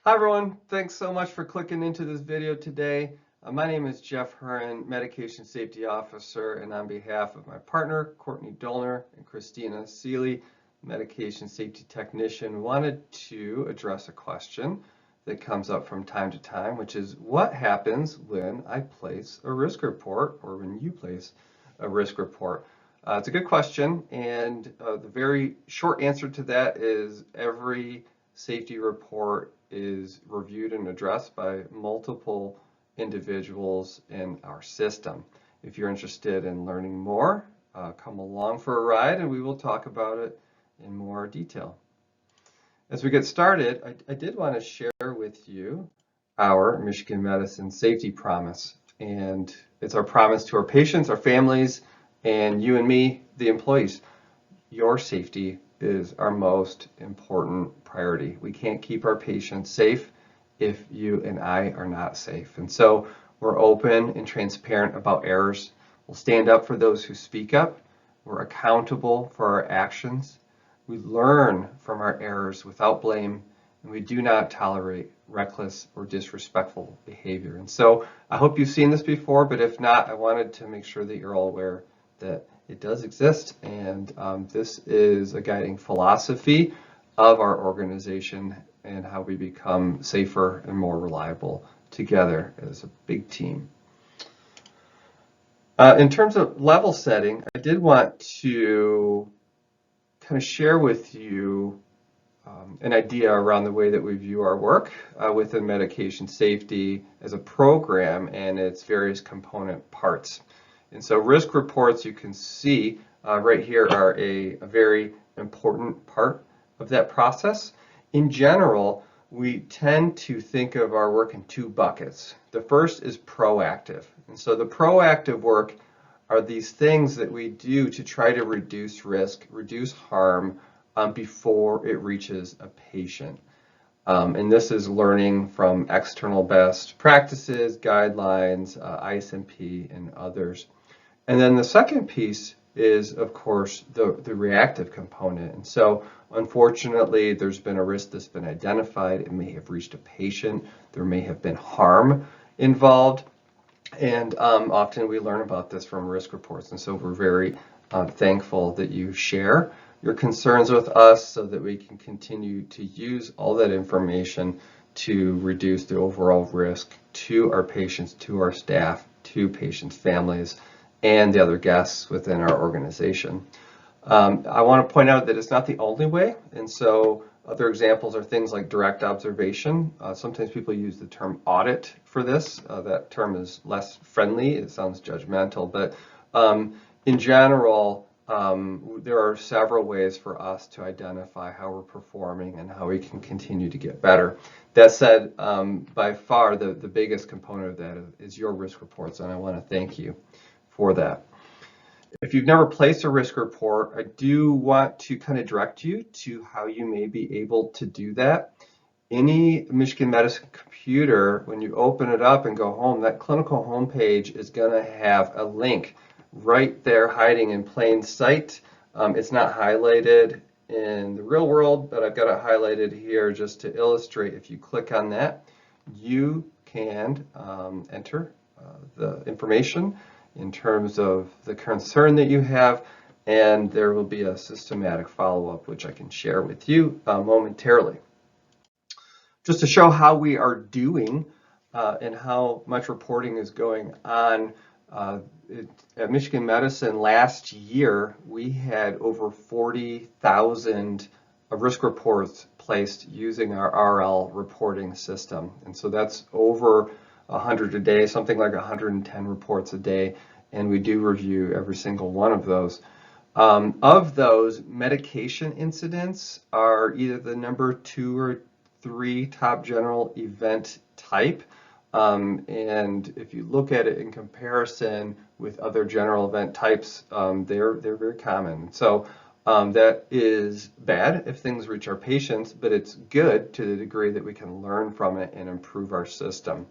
Hi everyone, thanks so much for clicking into this video today. My name is Jeff Hearn, Medication Safety Officer, and on behalf of my partner, Courtney Dolner, and Christina Seeley, Medication Safety Technician, wanted to address a question that comes up from time to time, which is what happens when I place a risk report or when you place a risk report? It's a good question, and the very short answer to that is every safety report is reviewed and addressed by multiple individuals in our system. If you're interested in learning more, come along for a ride and we will talk about it in more detail. As we get started, I did want to share with you our Michigan Medicine Safety Promise. And it's our promise to our patients, our families, and you and me, the employees. Your safety is our most important priority. We can't keep our patients safe if you and I are not safe. And so we're open and transparent about errors. We'll stand up for those who speak up. We're accountable for our actions. We learn from our errors without blame, and we do not tolerate reckless or disrespectful behavior. And so I hope you've seen this before, but if not, I wanted to make sure that you're all aware that it does exist, and this is a guiding philosophy of our organization and how we become safer and more reliable together as a big team. In terms of level setting, I did want to kind of share with you an idea around the way that we view our work within medication safety as a program and its various component parts. And so risk reports, you can see right here, are a very important part of that process. In general, we tend to think of our work in two buckets. The first is proactive. And so the proactive work are these things that we do to try to reduce risk, reduce harm before it reaches a patient. And this is learning from external best practices, guidelines, ISMP, and others. And then the second piece is, of course, the reactive component. And so, unfortunately, there's been a risk that's been identified. It may have reached a patient. There may have been harm involved. And often we learn about this from risk reports. And so we're very thankful that you share your concerns with us so that we can continue to use all that information to reduce the overall risk to our patients, to our staff, to patients' families, and the other guests within our organization. I want to point out that it's not the only way, and so other examples are things like direct observation. Sometimes people use the term audit for this. That term is less friendly. It sounds judgmental, but in general, there are several ways for us to identify how we're performing and how we can continue to get better. That said, by far the biggest component of that is your risk reports, and I want to thank you for that. If you've never placed a risk report, I do want to kind of direct you to how you may be able to do that. Any Michigan Medicine computer, when you open it up and go home, that clinical homepage is going to have a link right there hiding in plain sight. It's not highlighted in the real world, but I've got it highlighted here just to illustrate. If you click on that, you can enter the information in terms of the concern that you have, and there will be a systematic follow-up which I can share with you momentarily. Just to show how we are doing and how much reporting is going on, at Michigan Medicine last year, we had over 40,000 risk reports placed using our RL reporting system. And so that's over 100 a day, something like 110 reports a day, and we do review every single one of those. Of those, medication incidents are either the number 2 or 3 top general event type. And if you look at it in comparison with other general event types, they're very common. So that is bad if things reach our patients, but it's good to the degree that we can learn from it and improve our system.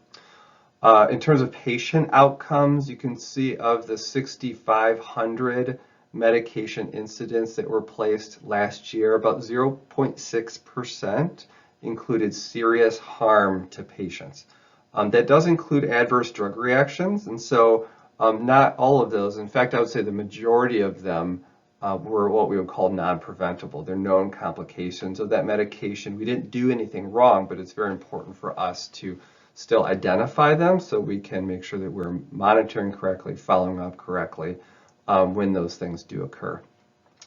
In terms of patient outcomes, you can see of the 6,500 medication incidents that were placed last year, about 0.6% included serious harm to patients. That does include adverse drug reactions, and so not all of those. In fact, I would say the majority of them were what we would call non-preventable. They're known complications of that medication. We didn't do anything wrong, but it's very important for us to still identify them so we can make sure that we're monitoring correctly, following up correctly when those things do occur.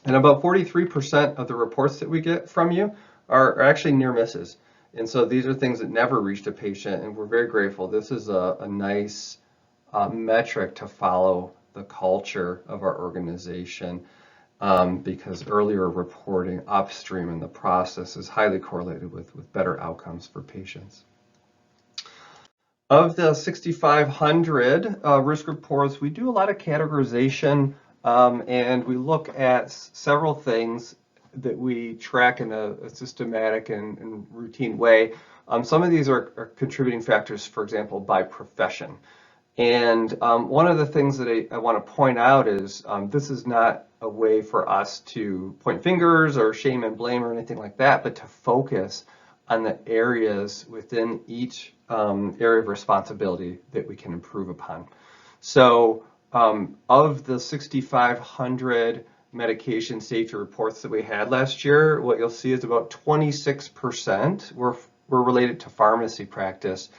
And about 43% of the reports that we get from you are actually near misses. And so these are things that never reached a patient, and we're very grateful. This is a nice metric to follow the culture of our organization because earlier reporting upstream in the process is highly correlated with better outcomes for patients. Of the 6,500 risk reports, we do a lot of categorization and we look at several things that we track in a systematic and routine way. Some of these are contributing factors, for example, by profession. And one of the things that I want to point out is this is not a way for us to point fingers or shame and blame or anything like that, but to focus on the areas within each area of responsibility that we can improve upon. So of the 6,500 medication safety reports that we had last year, what you'll see is about 26% were related to pharmacy practice,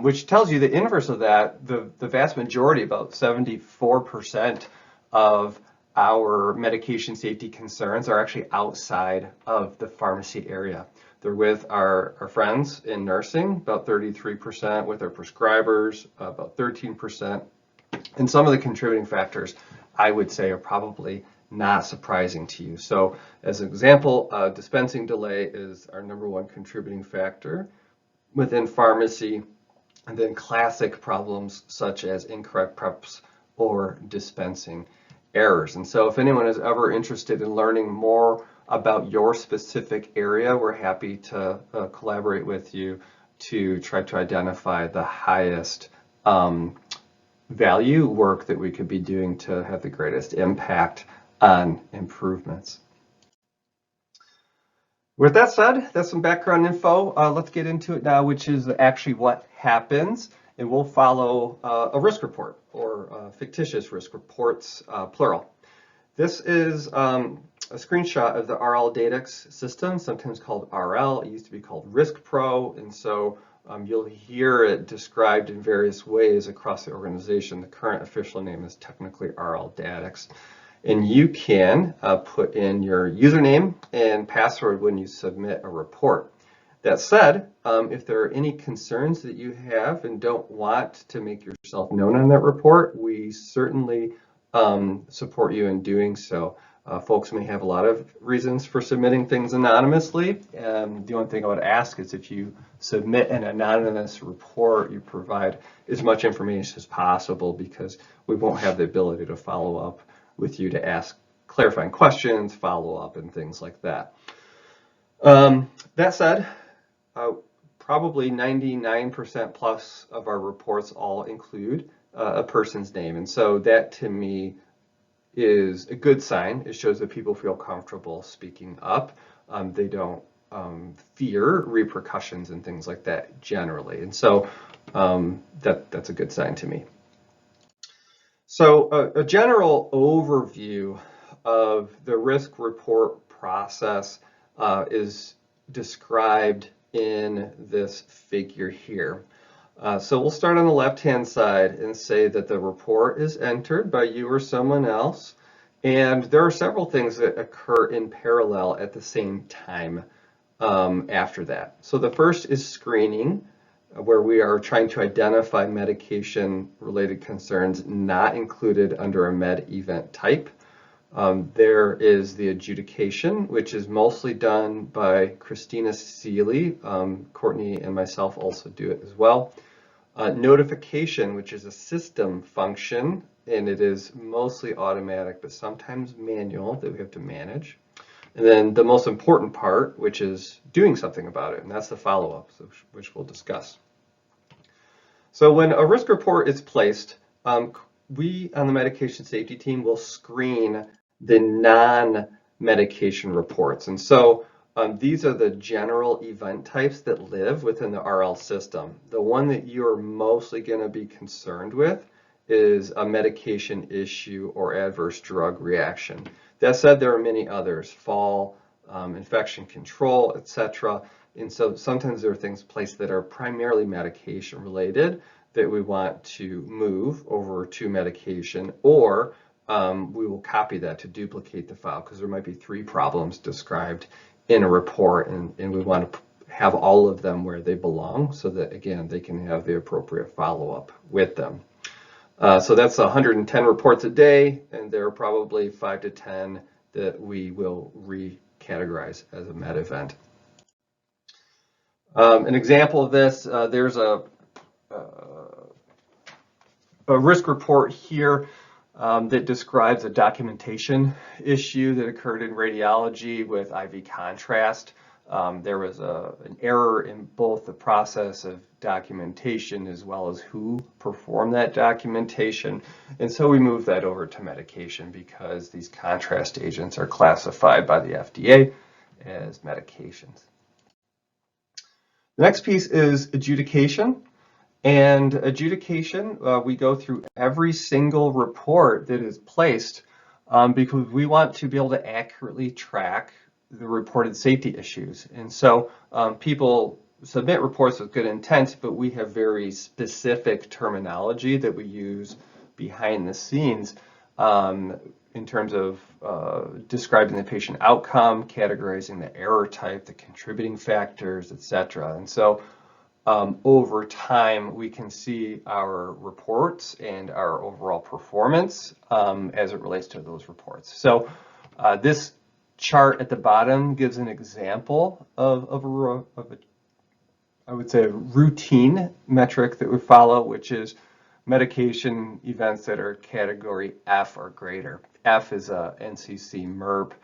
which tells you the inverse of that. The vast majority, about 74% of our medication safety concerns are actually outside of the pharmacy area. They're with our friends in nursing, about 33%, with our prescribers, about 13%. And some of the contributing factors, I would say, are probably not surprising to you. So as an example, dispensing delay is our #1 contributing factor within pharmacy, and then classic problems such as incorrect preps or dispensing errors. And so if anyone is ever interested in learning more about your specific area, we're happy to collaborate with you to try to identify the highest value work that we could be doing to have the greatest impact on improvements. With that said, that's some background info. Let's get into it now, which is actually what happens. And we'll follow a risk report, or fictitious risk reports, plural. This is a screenshot of the RL Datix system, sometimes called RL. It used to be called Risk Pro, and so you'll hear it described in various ways across the organization. The current official name is technically RL Datix. And you can put in your username and password when you submit a report. That said, if there are any concerns that you have and don't want to make yourself known on that report, we certainly support you in doing so. Folks may have a lot of reasons for submitting things anonymously. The only thing I would ask is if you submit an anonymous report, you provide as much information as possible, because we won't have the ability to follow up with you to ask clarifying questions, follow up, and things like that. That said, probably 99% plus of our reports all include a person's name. And so that to me is a good sign. It shows that people feel comfortable speaking up. They don't fear repercussions and things like that generally. And so that's a good sign to me. So a general overview of the risk report process is described in this figure here. So we'll start on the left-hand side and say that the report is entered by you or someone else, and there are several things that occur in parallel at the same time after that. So the first is screening, where we are trying to identify medication-related concerns not included under a med event type. There is the adjudication, which is mostly done by Christina Seeley. Courtney and myself also do it as well. Notification, which is a system function, and it is mostly automatic, but sometimes manual, that we have to manage. And then the most important part, which is doing something about it, and that's the follow-up, which we'll discuss. So when a risk report is placed, we on the medication safety team will screen the non-medication reports. And so These are the general event types that live within the RL system. The one that you're mostly going to be concerned with is a medication issue or adverse drug reaction. That said, there are many others: fall, infection control, etc. And so sometimes there are things placed that are primarily medication related that we want to move over to medication, or we will copy that to duplicate the file because there might be 3 problems described in a report, and we want to have all of them where they belong so that, again, they can have the appropriate follow-up with them. So that's 110 reports a day, and there are probably 5 to 10 that we will recategorize as a med event. An example of this, there's a risk report here that describes a documentation issue that occurred in radiology with IV contrast. There was an error in both the process of documentation as well as who performed that documentation. And so we moved that over to medication because these contrast agents are classified by the FDA as medications. The next piece is adjudication. And adjudication, we go through every single report that is placed because we want to be able to accurately track the reported safety issues. And so people submit reports with good intent, but we have very specific terminology that we use behind the scenes in terms of describing the patient outcome, categorizing the error type, the contributing factors, etc. And so over time, we can see our reports and our overall performance as it relates to those reports. So this chart at the bottom gives an example of a I would say, a routine metric that we follow, which is medication events that are category F or greater. F is a NCC MERP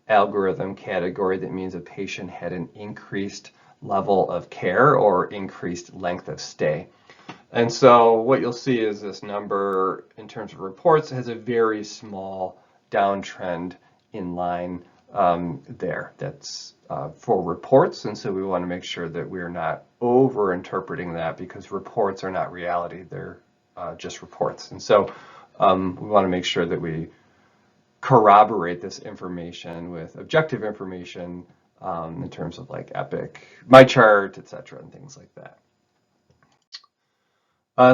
algorithm category that means a patient had an increased level of care or increased length of stay. And so what you'll see is this number in terms of reports has a very small downtrend in line there. That's for reports, and so we want to make sure that we're not over interpreting that because reports are not reality, they're just reports. And so we want to make sure that we corroborate this information with objective information in terms of like Epic, MyChart, etc., and things like that.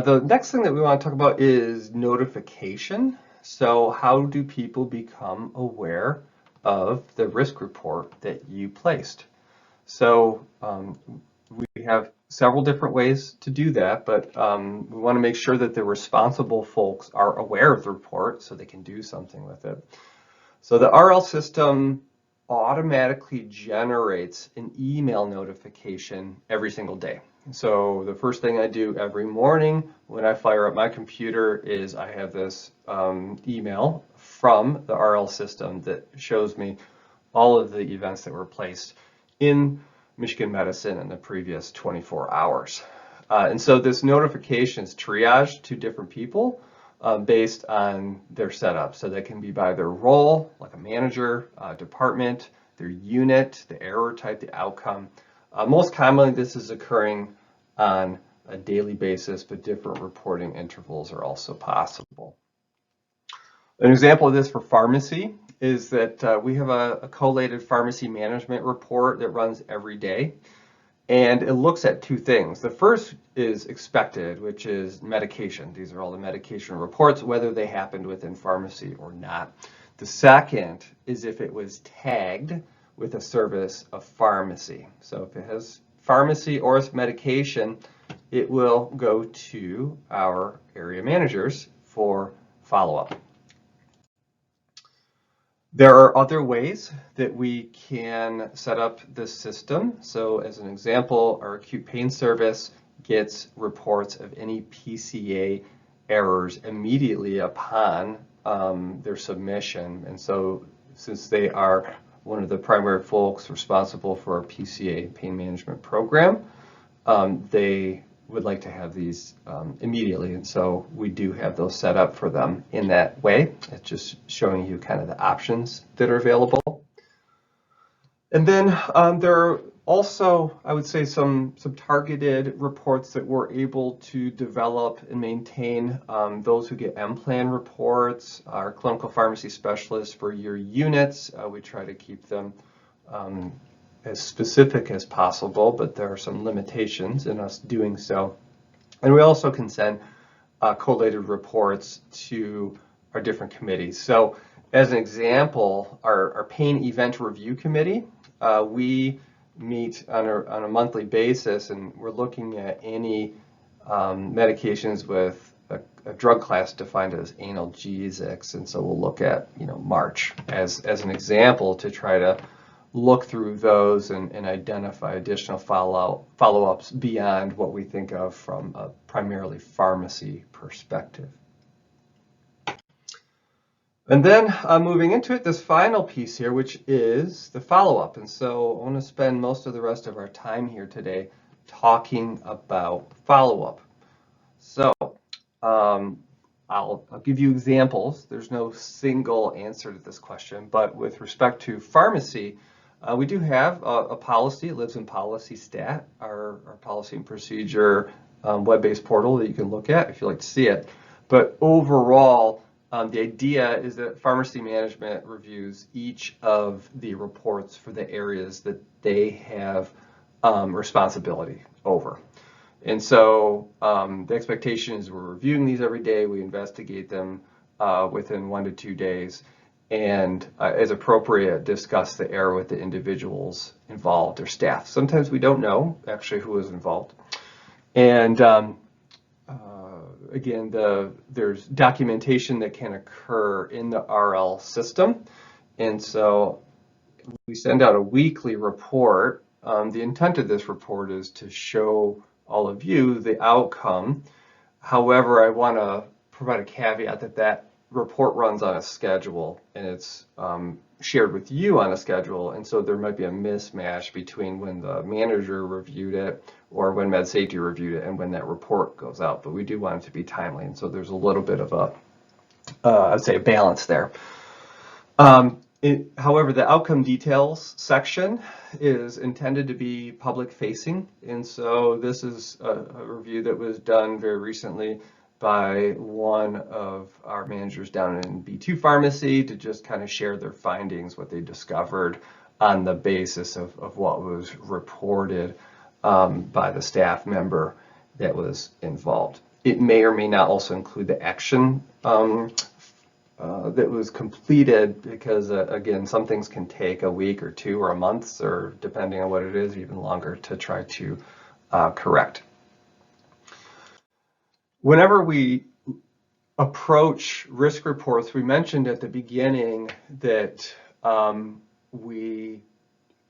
The next thing that we want to talk about is notification. So how do people become aware of the risk report that you placed? So we have several different ways to do that, but we want to make sure that the responsible folks are aware of the report so they can do something with it. So the RL system automatically generates an email notification every single day. So the first thing I do every morning when I fire up my computer is I have this email from the RL system that shows me all of the events that were placed in Michigan Medicine in the previous 24 hours. And so this notification is triaged to different people based on their setup. So that can be by their role, like a manager, department, their unit, the error type, the outcome. Most commonly, this is occurring on a daily basis, but different reporting intervals are also possible. An example of this for pharmacy is that we have a collated pharmacy management report that runs every day. And it looks at 2 things. The first is expected, which is medication. These are all the medication reports, whether they happened within pharmacy or not. The second is if it was tagged with a service of pharmacy. So if it has pharmacy or it's medication, it will go to our area managers for follow-up. There are other ways that we can set up this system. So as an example, our acute pain service gets reports of any PCA errors immediately upon their submission. And so since they are one of the primary folks responsible for our PCA pain management program, they would like to have these immediately, and so we do have those set up for them in that way. It's just showing you kind of the options that are available. And then there are also, I would say, some targeted reports that we're able to develop and maintain. Those who get M-Plan reports, our clinical pharmacy specialists for your units, we try to keep them as specific as possible, but there are some limitations in us doing so. And we also can send collated reports to our different committees. So as an example, our pain event review committee, we meet on a monthly basis, and we're looking at any medications with a drug class defined as analgesics. And so we'll look at, March as an example to try to look through those and identify additional follow-ups beyond what we think of from a primarily pharmacy perspective. And then moving into it, this final piece here, which is the follow-up. And so I want to spend most of the rest of our time here today talking about follow-up. So I'll give you examples. There's no single answer to this question, but with respect to pharmacy, we do have a policy. It lives in Policy Stat, our policy and procedure web-based portal that you can look at if you'd like to see it. But overall, the idea is that pharmacy management reviews each of the reports for the areas that they have responsibility over. And so the expectation is we're reviewing these every day. We investigate them within 1 to 2 days, and as appropriate, discuss the error with the individuals involved or staff. Sometimes we don't know actually who is involved. And again, there's documentation that can occur in the RL system. And so we send out a weekly report. The intent of this report is to show all of you the outcome. However, I want to provide a caveat that report runs on a schedule, and it's shared with you on a schedule, and so there might be a mismatch between when the manager reviewed it or when Med Safety reviewed it and when that report goes out. But we do want it to be timely, and so there's a little bit of a, I'd say, a balance there. However, the outcome details section is intended to be public facing, and so this is a review that was done very recently by one of our managers down in B2 Pharmacy to just kind of share their findings, what they discovered on the basis of what was reported by the staff member that was involved. It may or may not also include the action that was completed because, again, some things can take a week or 2 or a month, or depending on what it is, even longer to try to correct. Whenever we approach risk reports, we mentioned at the beginning that we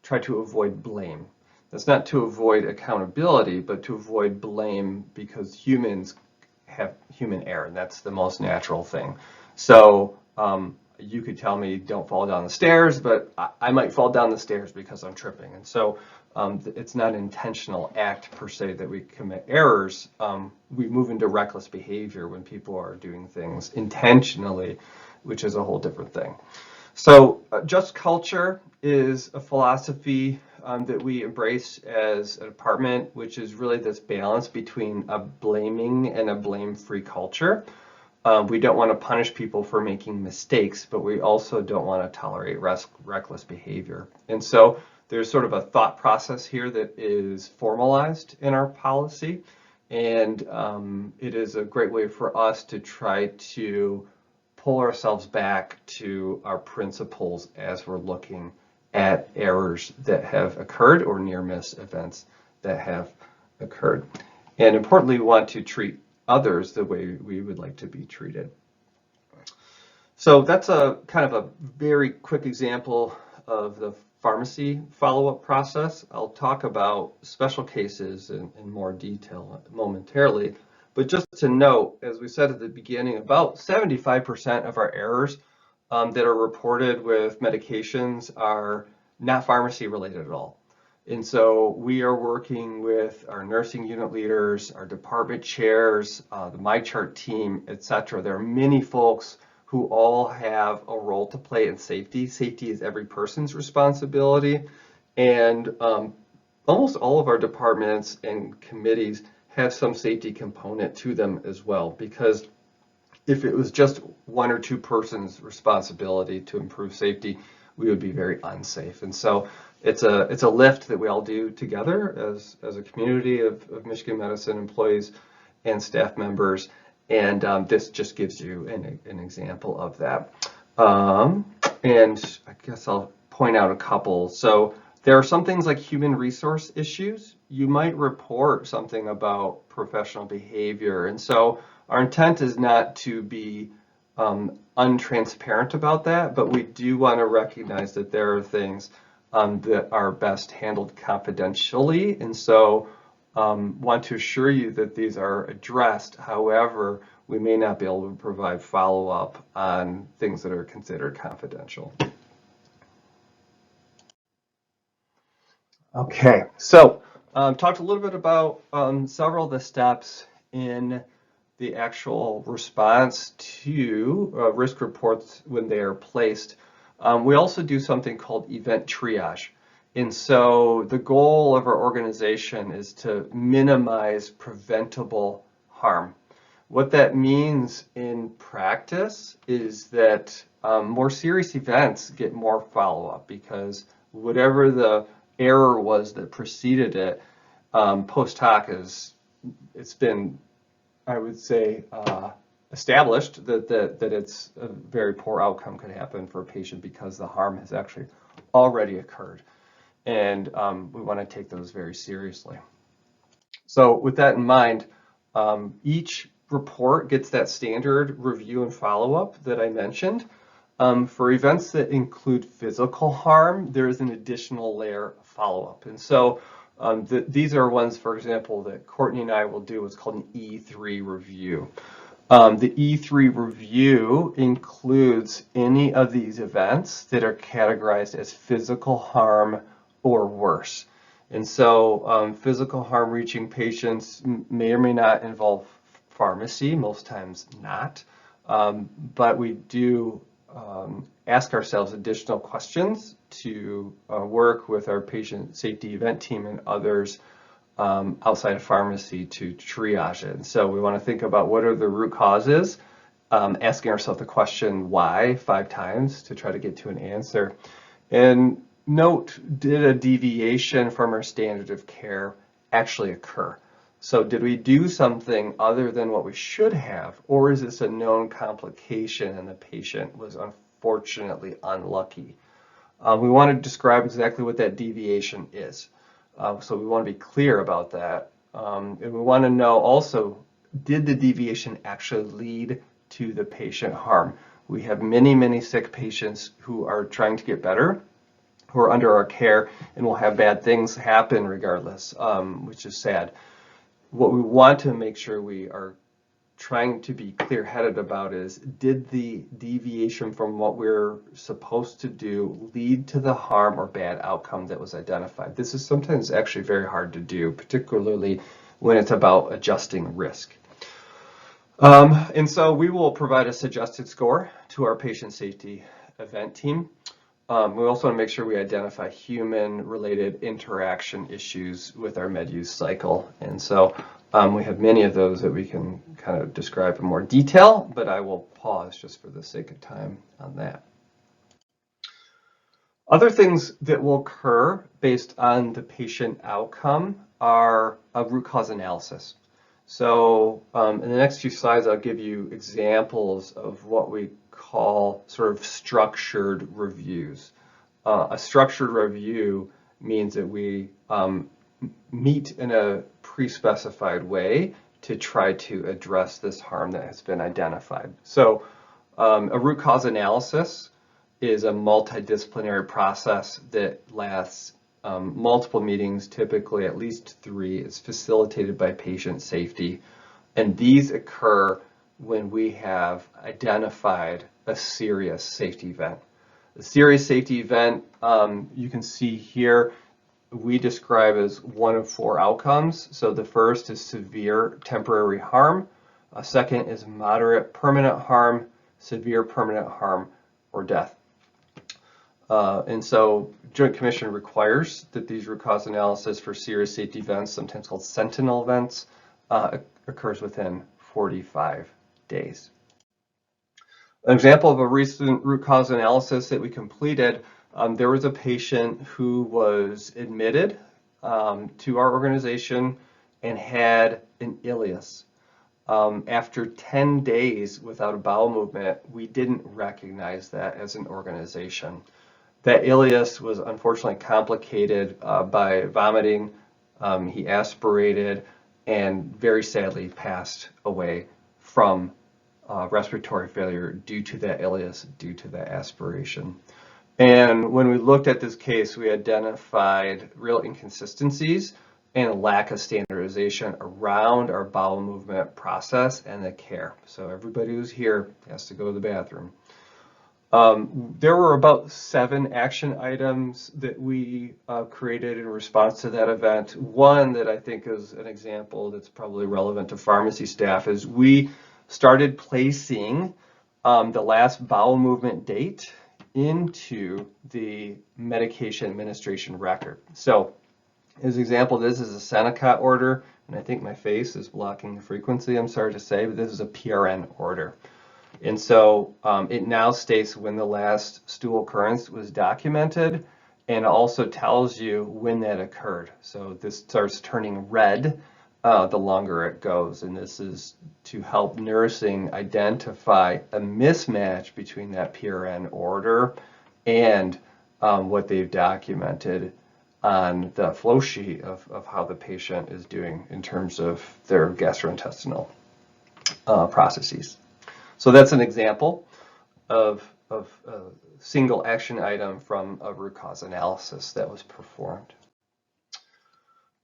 try to avoid blame. That's not to avoid accountability, but to avoid blame, because humans have human error, and that's the most natural thing. So you could tell me don't fall down the stairs, but I might fall down the stairs because I'm tripping. And so it's not an intentional act per se that we commit errors. We move into reckless behavior when people are doing things intentionally, which is a whole different thing. So just culture is a philosophy that we embrace as a department, which is really this balance between a blaming and a blame-free culture. We don't want to punish people for making mistakes, but we also don't want to tolerate reckless behavior. And so there's sort of a thought process here that is formalized in our policy, and it is a great way for us to try to pull ourselves back to our principles as we're looking at errors that have occurred or near-miss events that have occurred. And importantly, we want to treat others the way we would like to be treated. So that's a kind of a very quick example of the pharmacy follow-up process. I'll talk about special cases in more detail momentarily, but just to note, as we said at the beginning, about 75% of our errors that are reported with medications are not pharmacy related at all. And so we are working with our nursing unit leaders, our department chairs, the MyChart team, etc. There are many folks who all have a role to play in safety. Safety is every person's responsibility. And almost all of our departments and committees have some safety component to them as well, because if it was just one or two persons' responsibility to improve safety, we would be very unsafe. And so it's a lift that we all do together as a community of Michigan Medicine employees and staff members. And this just gives you an example of that. And I guess I'll point out a couple. So there are some things like human resource issues. You might report something about professional behavior. And so our intent is not to be untransparent about that, but we do want to recognize that there are things that are best handled confidentially. And so want to assure you that these are addressed. However, we may not be able to provide follow-up on things that are considered confidential. Okay, so talked a little bit about several of the steps in the actual response to risk reports when they are placed. We also do something called event triage. And so the goal of our organization is to minimize preventable harm. What that means in practice is that more serious events get more follow-up, because whatever the error was that preceded it, post hoc it's been, I would say, established that it's a very poor outcome could happen for a patient because the harm has actually already occurred. And we want to take those very seriously. So with that in mind, each report gets that standard review and follow-up that I mentioned. For events that include physical harm, there is an additional layer of follow-up. And so these are ones, for example, that Courtney and I will do what's called an E3 review. The E3 review includes any of these events that are categorized as physical harm or worse. And so physical harm reaching patients may or may not involve pharmacy, most times not. But we do ask ourselves additional questions to work with our patient safety event team and others outside of pharmacy to triage it. And so we want to think about what are the root causes, asking ourselves the question why 5 times to try to get to an answer. And note, did a deviation from our standard of care actually occur? So did we do something other than what we should have, or is this a known complication and the patient was unfortunately unlucky? We want to describe exactly what that deviation is. So we want to be clear about that. And we want to know also, did the deviation actually lead to the patient harm? We have many, many sick patients who are trying to get better, who are under our care, and will have bad things happen regardless, which is sad. What we want to make sure we are trying to be clear-headed about is, did the deviation from what we're supposed to do lead to the harm or bad outcome that was identified? This is sometimes actually very hard to do, particularly when it's about adjusting risk. And so we will provide a suggested score to our patient safety event team. We also want to make sure we identify human-related interaction issues with our med use cycle. And so we have many of those that we can kind of describe in more detail, but I will pause just for the sake of time on that. Other things that will occur based on the patient outcome are a root cause analysis. So in the next few slides, I'll give you examples of what we call sort of structured reviews. A structured review means that we meet in a pre-specified way to try to address this harm that has been identified. So a root cause analysis is a multidisciplinary process that lasts multiple meetings, typically at least 3. It's facilitated by patient safety. And these occur when we have identified a serious safety event. A serious safety event, you can see here, we describe as one of 4 outcomes. So the first is severe temporary harm. A second is moderate permanent harm, severe permanent harm, or death. And so Joint Commission requires that these root cause analysis for serious safety events, sometimes called sentinel events, occurs within 45 days. An example of a recent root cause analysis that we completed, there was a patient who was admitted to our organization and had an ileus. After 10 days without a bowel movement, we didn't recognize that as an organization. That ileus was unfortunately complicated by vomiting. He aspirated and very sadly passed away from respiratory failure due to that ileus, due to that aspiration. And when we looked at this case, we identified real inconsistencies and a lack of standardization around our bowel movement process and the care. So everybody who's here has to go to the bathroom. There were about 7 action items that we created in response to that event. One that I think is an example that's probably relevant to pharmacy staff is we started placing the last bowel movement date into the medication administration record. So as an example, this is a Seneca order, and I think my face is blocking the frequency, I'm sorry to say, but this is a PRN order. And so it now states when the last stool occurrence was documented, and also tells you when that occurred. So this starts turning red the longer it goes, and this is to help nursing identify a mismatch between that PRN order and what they've documented on the flow sheet of how the patient is doing in terms of their gastrointestinal processes. So that's an example of a single action item from a root cause analysis that was performed.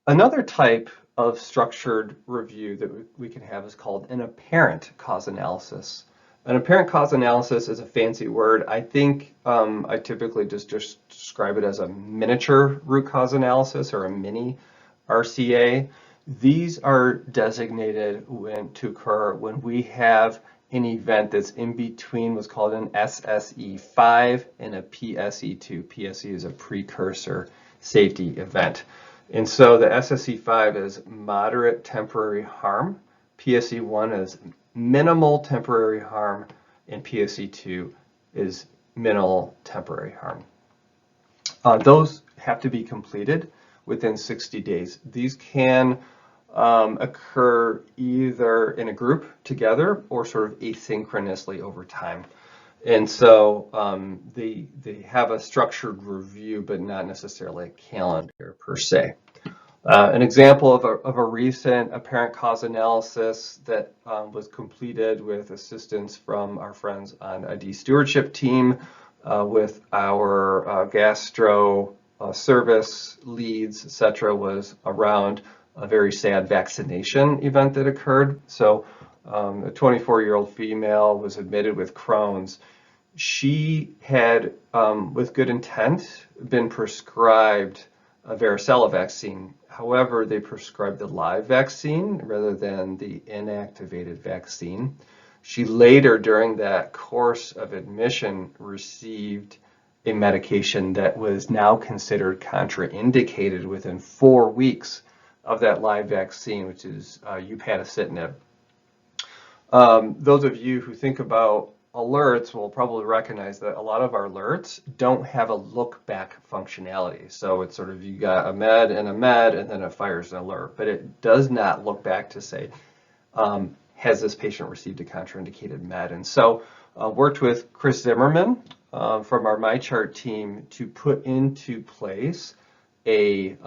Another type of structured review that we can have is called an apparent cause analysis. An apparent cause analysis is a fancy word. I think I typically just describe it as a miniature root cause analysis or a mini RCA. These are designated to occur when we have an event that's in between what's called an SSE5 and a PSE2. PSE is a precursor safety event. And so the SSE5 is moderate temporary harm, PSE1 is minimal temporary harm, and PSE2 is minimal temporary harm. Those have to be completed within 60 days. These can occur either in a group together or sort of asynchronously over time. And so they have a structured review, but not necessarily a calendar per se. An example of a recent apparent cause analysis that was completed with assistance from our friends on a stewardship team with our gastro service leads, etc., was around a very sad vaccination event that occurred. So a 24-year-old female was admitted with Crohn's. She had, with good intent, been prescribed a varicella vaccine. However, they prescribed the live vaccine rather than the inactivated vaccine. She later, during that course of admission, received a medication that was now considered contraindicated within 4 weeks of that live vaccine, which is upadacitinib. Those of you who think about alerts will probably recognize that a lot of our alerts don't have a look back functionality. So it's sort of you got a med and then it fires an alert, but it does not look back to say, has this patient received a contraindicated med? And so worked with Chris Zimmerman from our MyChart team to put into place a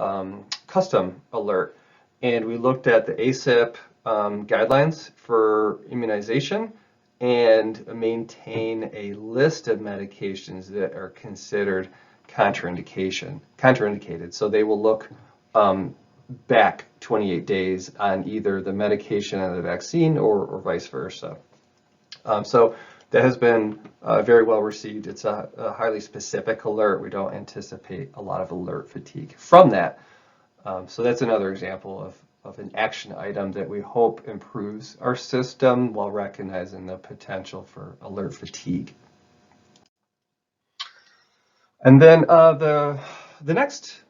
custom alert. And we looked at the ACIP guidelines for immunization and maintain a list of medications that are considered contraindicated. So they will look back 28 days on either the medication and the vaccine or vice versa. So that has been very well received. It's a highly specific alert. We don't anticipate a lot of alert fatigue from that. So that's another example of an action item that we hope improves our system while recognizing the potential for alert fatigue. And then the next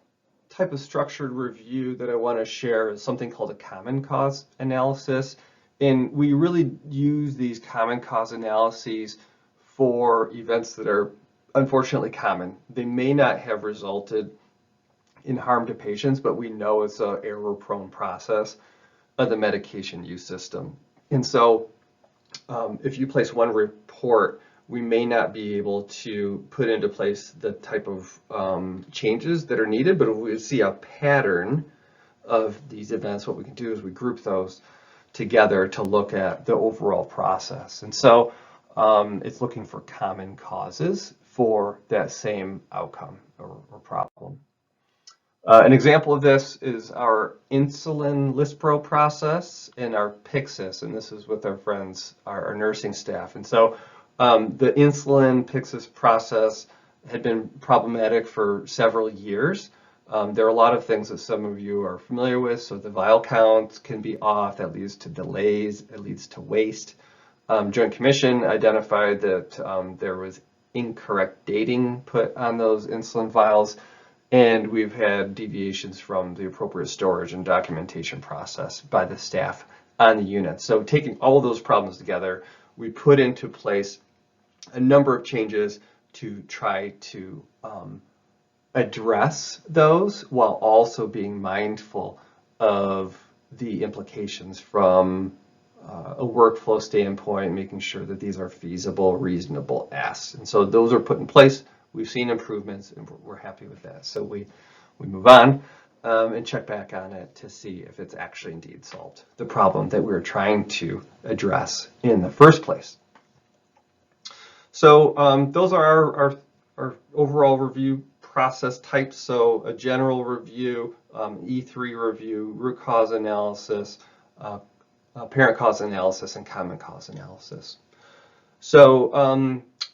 type of structured review that I want to share is something called a common cause analysis. And we really use these common cause analyses for events that are unfortunately common. They may not have resulted in harm to patients, but we know it's an error-prone process of the medication use system. And so if you place one report, we may not be able to put into place the type of changes that are needed, but if we see a pattern of these events, what we can do is we group those together to look at the overall process. And so it's looking for common causes for that same outcome or problem. An example of this is our insulin Lispro process and our Pyxis, and this is with our friends, our nursing staff. And so the insulin Pyxis process had been problematic for several years. There are a lot of things that some of you are familiar with. So the vial counts can be off. That leads to delays. It leads to waste. Joint Commission identified that there was incorrect dating put on those insulin vials. And we've had deviations from the appropriate storage and documentation process by the staff on the unit. So taking all of those problems together, we put into place a number of changes to try to address those while also being mindful of the implications from a workflow standpoint, making sure that these are feasible, reasonable asks. And so those are put in place. We've seen improvements, and we're happy with that. So we move on and check back on it to see if it's actually indeed solved the problem that we were trying to address in the first place. So those are our overall review process types. So a general review, E3 review, root cause analysis, parent cause analysis, and common cause analysis. So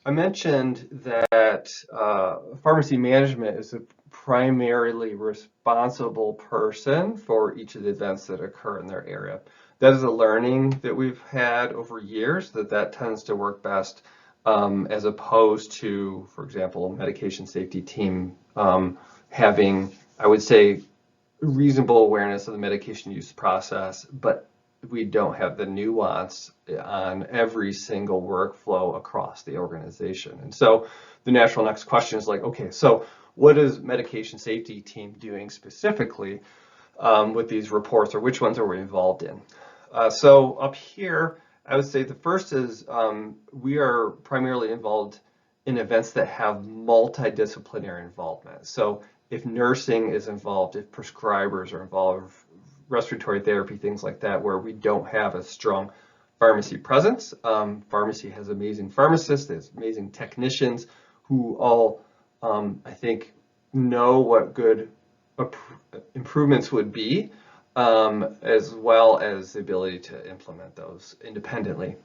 I mentioned that pharmacy management is the primarily responsible person for each of the events that occur in their area. That is a learning that we've had over years, that tends to work best as opposed to, for example, a medication safety team having, I would say, reasonable awareness of the medication use process, but we don't have the nuance on every single workflow across the organization. And so the natural next question is like, okay, so what is medication safety team doing specifically with these reports, or which ones are we involved in? So up here, I would say the first is we are primarily involved in events that have multidisciplinary involvement. So if nursing is involved, if prescribers are involved, respiratory therapy, things like that, where we don't have a strong pharmacy presence. Pharmacy has amazing pharmacists, there's amazing technicians who all, I think, know what good improvements would be, as well as the ability to implement those independently.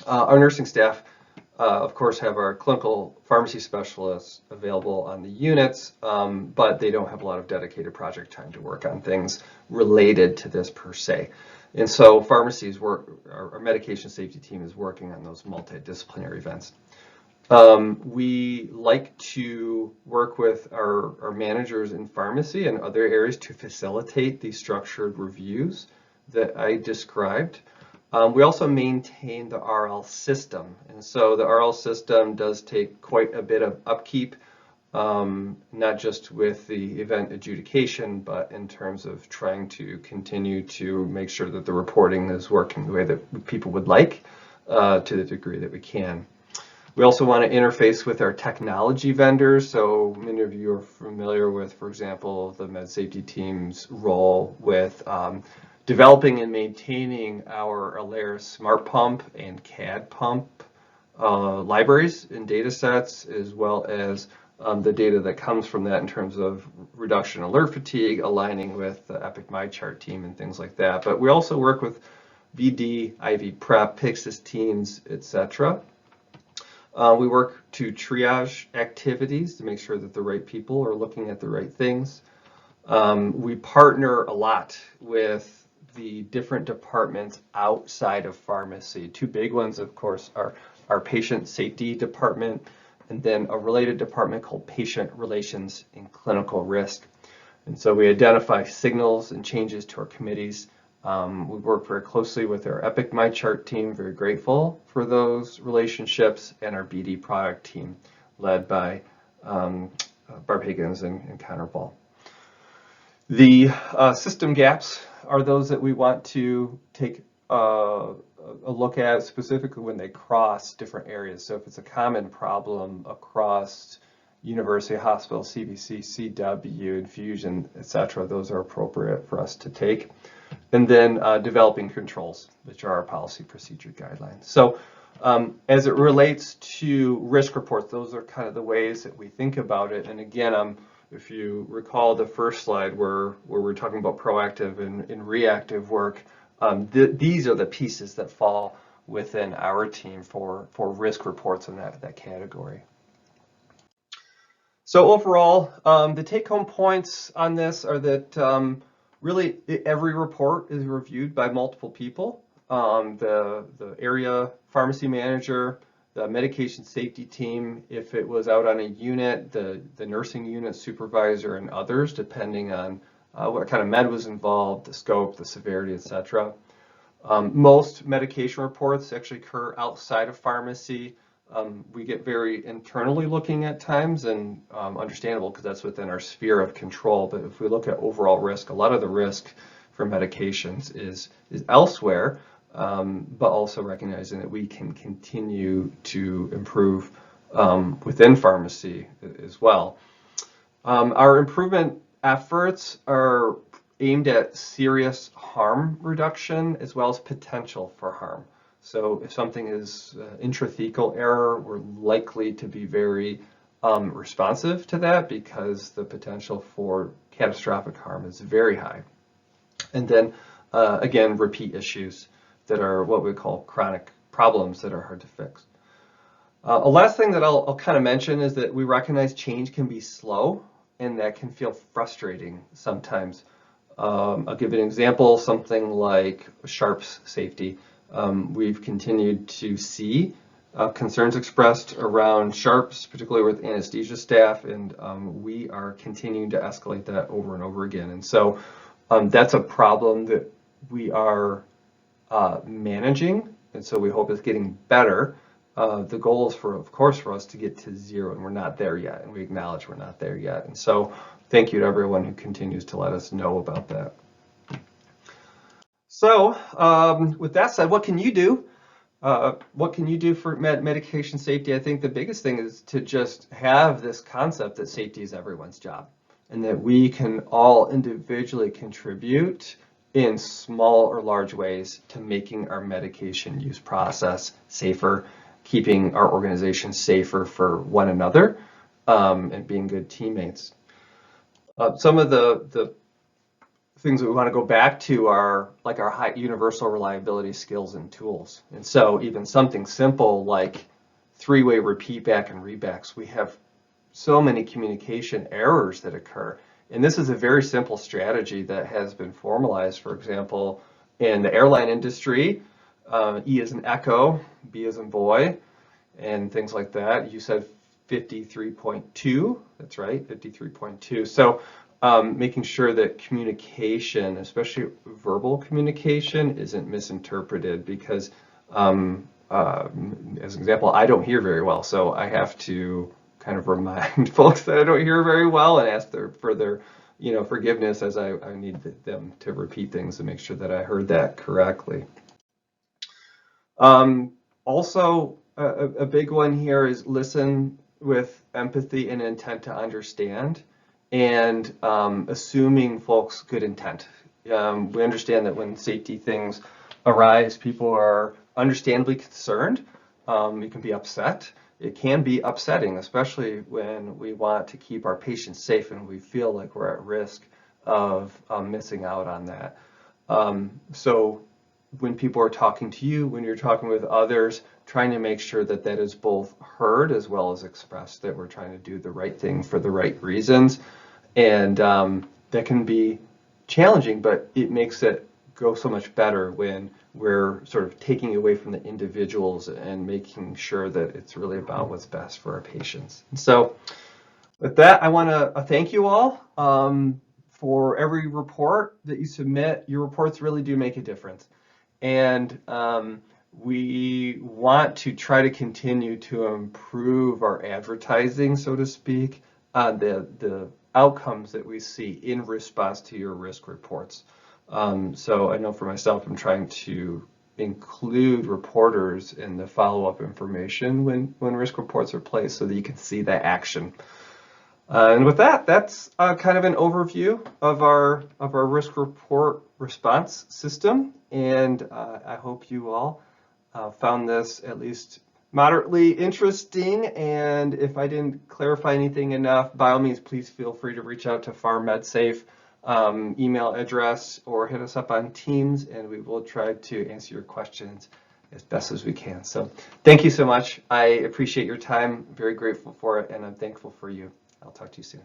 Our nursing staff, of course, have our clinical pharmacy specialists available on the units, but they don't have a lot of dedicated project time to work on things related to this per se. And so pharmacies our medication safety team is working on those multidisciplinary events. We like to work with our managers in pharmacy and other areas to facilitate these structured reviews that I described. We also maintain the RL system, and so the RL system does take quite a bit of upkeep, not just with the event adjudication, but in terms of trying to continue to make sure that the reporting is working the way that people would like, to the degree that we can. We also want to interface with our technology vendors. So many of you are familiar with, for example, the med safety team's role with developing and maintaining our Alaris smart pump and CAD pump libraries and data sets, as well as the data that comes from that in terms of reduction in alert fatigue, aligning with the Epic MyChart team and things like that. But we also work with VD, IV Prep, Pyxis teams, etc. We work to triage activities to make sure that the right people are looking at the right things. We partner a lot with the different departments outside of pharmacy. Two big ones, of course, are our patient safety department and then a related department called Patient Relations and Clinical Risk. And so we identify signals and changes to our committees. We work very closely with our Epic MyChart team, very grateful for those relationships, and our BD product team, led by Barb Higgins and Connor Ball. The system gaps are those that we want to take a look at, specifically when they cross different areas. So if it's a common problem across university, hospital, CVC, CW, infusion, etc., those are appropriate for us to take. And then developing controls, which are our policy procedure guidelines. So as it relates to risk reports, those are kind of the ways that we think about it. And again, if you recall the first slide where we're talking about proactive and reactive work, these are the pieces that fall within our team for risk reports in that category. So overall, the take-home points on this are that really every report is reviewed by multiple people. The area pharmacy manager, the medication safety team, if it was out on a unit, the nursing unit supervisor, and others, depending on what kind of med was involved, the scope, the severity, etc. Most medication reports actually occur outside of pharmacy. We get very internally looking at times, and understandable because that's within our sphere of control. But if we look at overall risk, a lot of the risk for medications is elsewhere, but also recognizing that we can continue to improve within pharmacy as well. Our improvement efforts are aimed at serious harm reduction as well as potential for harm. So if something is intrathecal error, we're likely to be very responsive to that because the potential for catastrophic harm is very high. And then again, repeat issues that are what we call chronic problems that are hard to fix. A last thing that I'll kind of mention is that we recognize change can be slow and that can feel frustrating sometimes. I'll give an example, something like Sharps safety. We've continued to see concerns expressed around Sharps, particularly with anesthesia staff, and we are continuing to escalate that over and over again. And so that's a problem that we are managing, and so we hope it's getting better. The goal is, of course, for us to get to zero, and we're not there yet, and we acknowledge we're not there yet. And so thank you to everyone who continues to let us know about that. So with that said, what can you do? What can you do for medication safety? I think the biggest thing is to just have this concept that safety is everyone's job, and that we can all individually contribute in small or large ways to making our medication use process safer, keeping our organization safer for one another, and being good teammates. Some of the things that we want to go back to are like our high universal reliability skills and tools. And so even something simple like three-way repeat back and rebacks, we have so many communication errors that occur. And this is a very simple strategy that has been formalized, for example, in the airline industry. E as in echo, B as in boy, and things like that. You said 53.2, that's right, 53.2. So making sure that communication, especially verbal communication, isn't misinterpreted because, as an example, I don't hear very well, so I have to kind of remind folks that I don't hear very well and ask for their forgiveness as I need them to repeat things to make sure that I heard that correctly. Also, a big one here is listen with empathy and intent to understand, and assuming folks' good intent. We understand that when safety things arise, people are understandably concerned. You can be upset. It can be upsetting, especially when we want to keep our patients safe and we feel like we're at risk of missing out on that. So when people are talking to you, when you're talking with others, trying to make sure that that is both heard as well as expressed, that we're trying to do the right thing for the right reasons. And that can be challenging, but it makes it go so much better when we're sort of taking away from the individuals and making sure that it's really about what's best for our patients. And so with that, I want to thank you all for every report that you submit. Your reports really do make a difference. And we want to try to continue to improve our advertising, so to speak, on the outcomes that we see in response to your risk reports. So I know for myself, I'm trying to include reporters in the follow-up information when risk reports are placed so that you can see the action. And with that, that's kind of an overview of our risk report response system. And I hope you all found this at least moderately interesting. And if I didn't clarify anything enough, by all means, please feel free to reach out to PharmMedSafe email address or hit us up on Teams, and we will try to answer your questions as best as we can. So thank you so much. I appreciate your time, very grateful for it, and I'm thankful for you. I'll talk to you soon.